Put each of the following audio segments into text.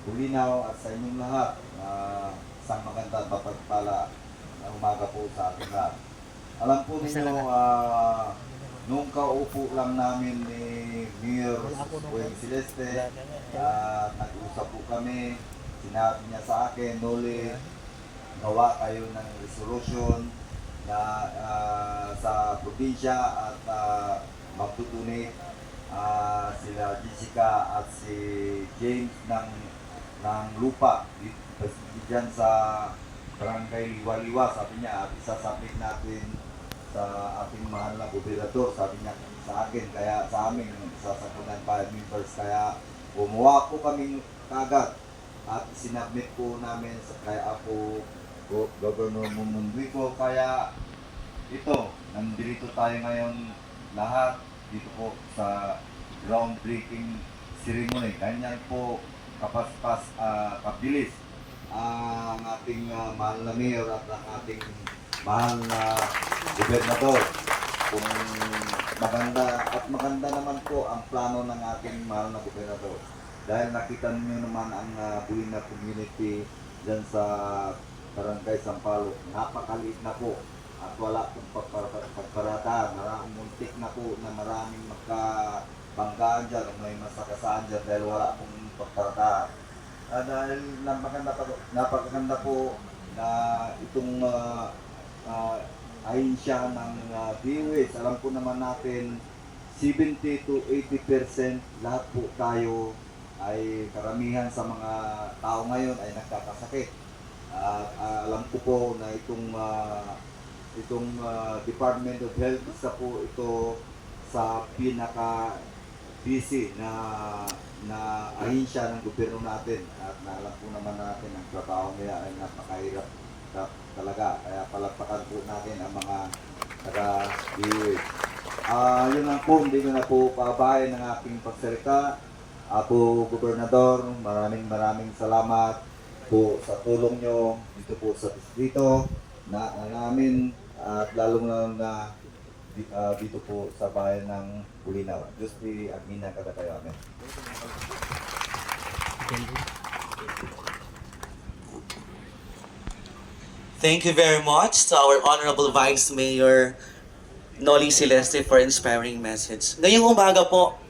Bulinaw at sa inyong lahat. Isang maganda at mapagpala na umaga po sa ating lahat. Alam po ninyo, nung kaupo lang namin ni Mayor Weng Celeste, nag-usap po kami, sinabi niya sa akin, Noli, gawa kayo ng resolution na sa probinsya at magtutunay sila Jessica at si James ng lupa diyan sa Barangay Liwa-Liwa, sabi niya, at isasabit natin sa ating mahal na gobernador, sabi niya sa akin, kaya sa amin, sasakunan 5 members, kaya gumawa po kami kagad at sinabit po namin sa kaya po Governor Mumundwiko, kaya ito, nandito tayo ngayon lahat dito po sa groundbreaking ceremony. Ganyan po kabilis ang ating mahal na mayor at ang ating mahal na gobernador. Kung maganda naman po ang plano ng ating mahal na gobernador. Dahil nakita niyo naman ang Bulinaw community dyan sa Barangay Sampaloc, napakaliit na po at wala pong pagparata. Maraming muntik na po na maraming magkabanggaan dyan o may masakasaan dyan dahil wala pong pagparata. Dahil napakaganda po na itong ahinsya ng DOH. Alam po naman natin 70 to 80% lahat po tayo ay karamihan sa mga tao ngayon ay nagkakasakit. Alam ko po na itong Department of Health, isa po ito sa pinaka-busy na ahinsya ng gobyerno natin. At alam po naman natin ang trabaho nila ay napakahirap talaga. Kaya palagpakan po natin ang mga taga-DOH. Yun lang po, hindi ko na po pabahay ng aking pagsalita. Ako, Gobernador, maraming salamat po sa tulong nyo dito po sa distrito namin at lalong na dito po sa bayan ng Bulinaw. Diyos di Agmina kada kayo. Amen. Thank you very much to our Honorable Vice Mayor Noli Celeste for inspiring message. Ngayong umaga po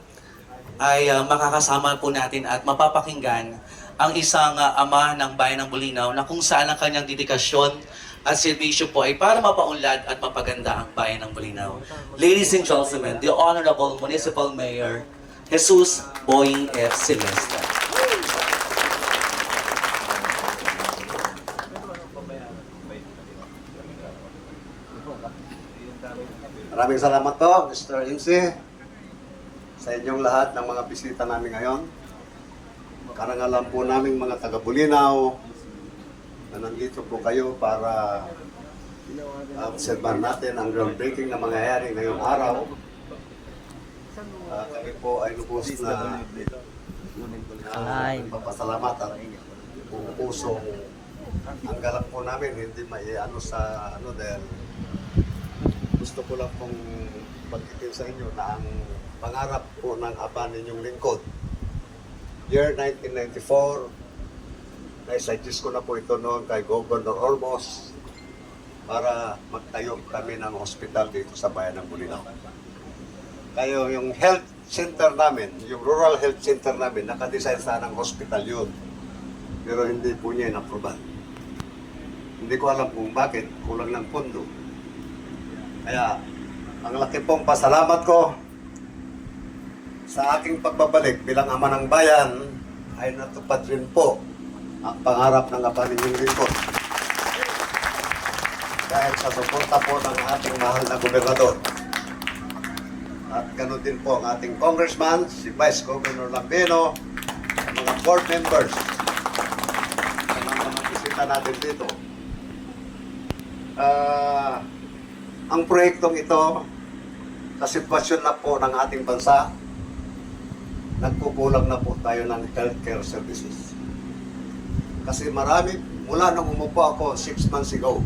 ay makakasama po natin at mapapakinggan ang isang ama ng bayan ng Bulinaw na kung saan ang kanyang dedikasyon at serbisyo po ay para mapaunlad at mapaganda ang bayan ng Bulinaw. Ladies and gentlemen, the Honorable Municipal Mayor Jesus Boying F. Celeste. Maraming salamat po, Mr. MC, sa inyong lahat ng mga bisita namin ngayon. Karangalan po namin mga taga-Bulinaw na nandito po kayo para obserban natin ang groundbreaking na mangyayari ngayong araw. Kami po ay lubos na papasalamat at pusong ang galak po namin hindi maiano sa dahil gusto ko lang pong pagkitin sa inyo na ang pangarap po ng ama ninyong lingkod. Year 1994, naisuggest ko na po ito noon kay Governor Ormos para magtayo kami ng hospital dito sa bayan ng Bulinaw. Kaya yung health center namin, yung rural health center namin, nakadesign sana ng hospital yun. Pero hindi po niya in-approval. Hindi ko alam kung bakit, kulang ng pondo. Kaya, ang laki pong pasalamat ko sa aking pagbabalik bilang ama ng bayan ay natupad rin po ang pangarap ng ama ninyong lingkod. Dahil sa suporta po ng ating mahal na gobernador. At ganoon din po ang ating congressman, si Vice Governor Lambino, mga board members, ang mga bisita natin dito. Ang proyektong ito, sa sitwasyon na po ng ating bansa, nagkukulang na po tayo ng healthcare services. Kasi marami, mula nung umupo ako 6 months ago,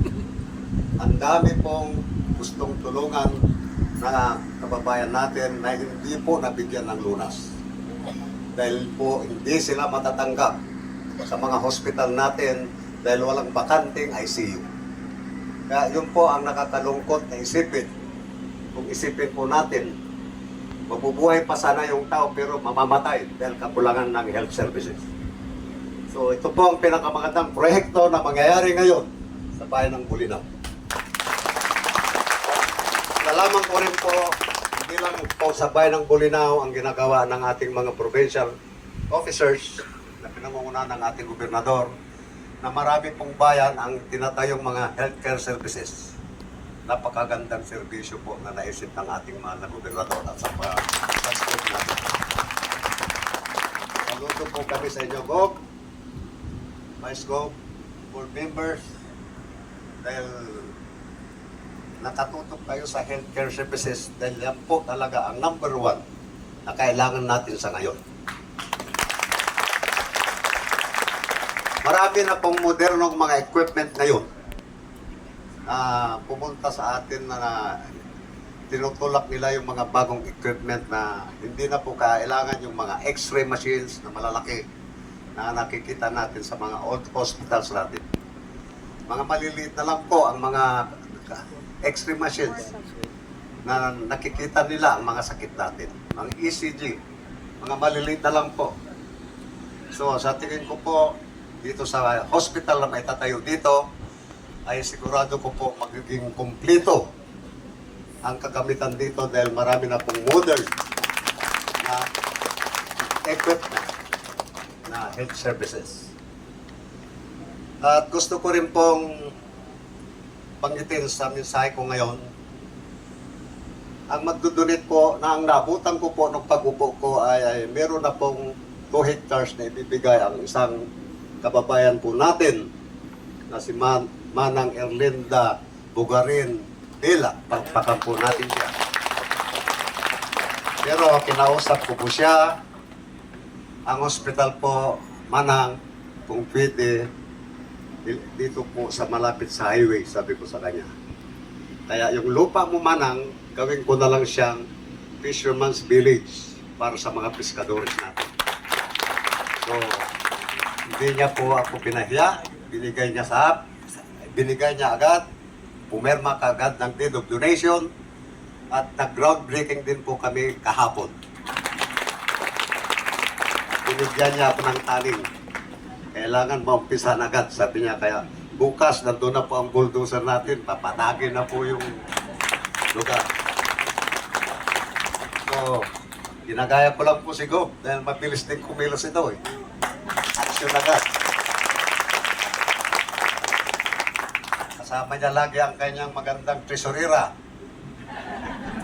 ang dami pong gustong tulungan na kababayan natin na hindi po nabigyan ng lunas. Dahil po hindi sila matatanggap sa mga hospital natin dahil walang bakanting ICU. Kaya yun po ang nakakalungkot na isipin. Kung isipin po natin, mabubuhay pa sana yung tao pero mamamatay dahil kakulangan ng health services. So ito po ang pinakamagandang proyekto na mangyayari ngayon sa bayan ng Bulinaw. Nalaman ko rin po, hindi lang po sa bayan ng Bulinaw ang ginagawa ng ating mga provincial officers na pinangungunahan ng ating gobernador, na marami pong bayan ang tinatayong mga healthcare services. Napakagandang serbisyo po na naisip ng ating mahal na gobernador at sa pag-scope natin. Saludo po kami sa inyo, Gob, Vice Gob, board members, dahil nakatutok kayo sa healthcare services dahil yan po talaga ang number one na kailangan natin sa ngayon. Marami na pong modernong mga equipment ngayon na pumunta sa atin na tinutulak nila yung mga bagong equipment na hindi na po kailangan yung mga x-ray machines na malalaki na nakikita natin sa mga old hospitals natin. Mga maliliit na lang po ang mga x-ray machines na nakikita nila ang mga sakit natin. Mga ECG, mga maliliit na lang po. So sa tingin ko po, dito sa hospital na may tatayo dito, ay sigurado ko po magiging kumplito ang kagamitan dito dahil marami na pong modern na equipment na health services. At gusto ko rin pong banggitin sa mensahe ko ngayon, ang magdudunit po na ang nabutan ko po nung pag-upo ko ay meron na pong 2 hectares na ibibigay ang isang kababayan po natin na si Manang Erlinda Bugarin Dela. Pagpakan po natin siya. Pero kinausap ko po siya, ang hospital po, Manang, kung pwede, dito po sa malapit sa highway, sabi ko sa kanya. Kaya yung lupa mo, Manang, gawin ko na lang siyang fisherman's village para sa mga piskadores natin. So, hindi niya po ako pinahiya, binigay niya agad, pumirma kaagad ng deed of donation, at nag-groundbreaking din po kami kahapon. Binigyan niya ako ng taning. Kailangan maumpisan agad, sabi niya. Kaya bukas, nandun na po ang bulldozer natin, papatagin na po yung lugar. So, ginagaya ko lang po si Gob, dahil mabilis din kumilos ito eh. Action agad. Kasama niya lagi ang kanyang magandang tresurera.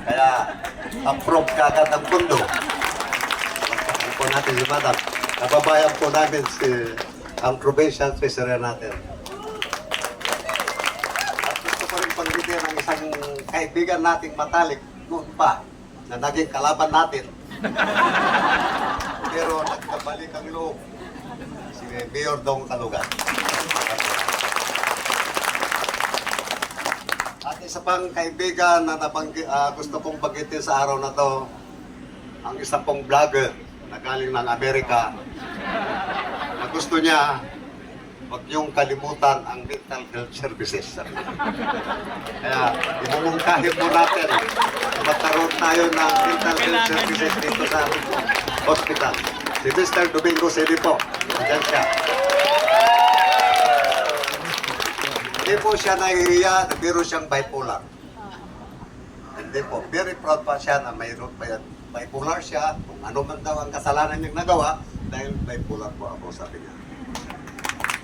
Kaya, approve ka agad ang pundo. Pagkakas po natin si Madam. Nababayan po namin ang provincial treasurer natin. At gusto ko rin pagbitin ang isang kaibigan nating matalik noon pa, na naging kalaban natin. Pero nagkabalik ang loob. Si Mayor Dong Kalugan. At isa pang kaibigan na gusto kong bagitin sa araw na to, ang isa pong vlogger na galing ng Amerika, na gusto niya huwag niyong kalimutan ang mental health services. Kaya imumungkahin po natin na magkaroon tayo ng mental health services dito sa hospital. Si Mr. Domingo Sedi po, nandiyan siya. Hindi po siya nahihiya na biro siyang bipolar. Hindi po. Very proud pa siya na mayroon pa yan. Bipolar siya. Kung ano man daw ang kasalanan niyang nagawa, dahil bipolar po ako, sabi niya.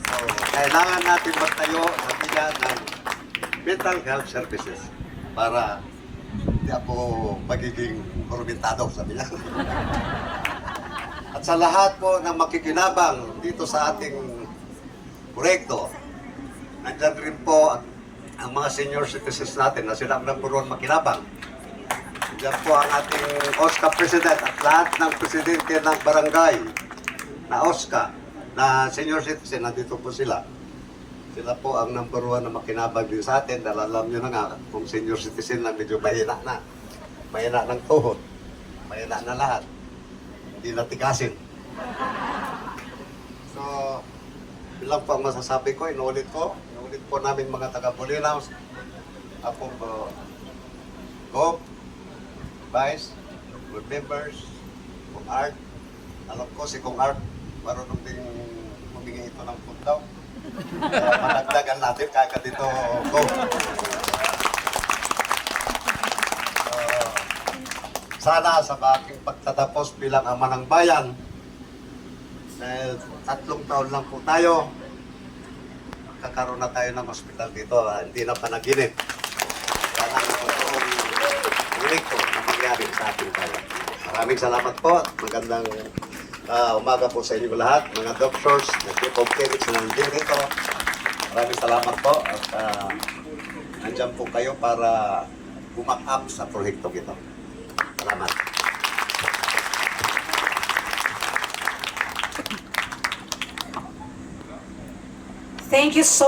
So, kailangan natin magtayo sa bigyan ng mental health services para hindi ako magiging korumentado, sabi niya. At sa lahat po ng makikinabang dito sa ating proyekto, nandyan rin po ang mga senior citizens natin na sila ang number one makinabang. Nandyan po ang ating OSCA President at lahat ng presidente ng barangay na OSCA, na senior citizen, nandito po sila. Sila po ang number one na makinabang din sa atin dahil alam nyo na nga kung senior citizen lang medyo mahina na. Mahina ng tuhod. Mahina na lahat. Hindi na tigasin. So, Bilang po ang masasabi ko, inulit po namin mga taga-Bulinaw. Ako po, Gop, Vice, board members, Kung Art. Alam ko si Kung Art, marunong din humingi ito ng puntaw. Madagdagan natin kagad dito, Gop. Sana sa aking pagtatapos bilang ama ng bayan, dahil 3 taon lang po tayo, magkakaroon na tayo ng hospital dito, hindi na panaginip. Sana ang totoong uliko na mangyari sa ating bayan. Maraming salamat po at magandang umaga po sa inyo lahat, mga doctors, na chief of clinics na nandiyan dito. Maraming salamat po at nandyan po kayo para bumak up sa proyekto ito. Salamat. Thank you so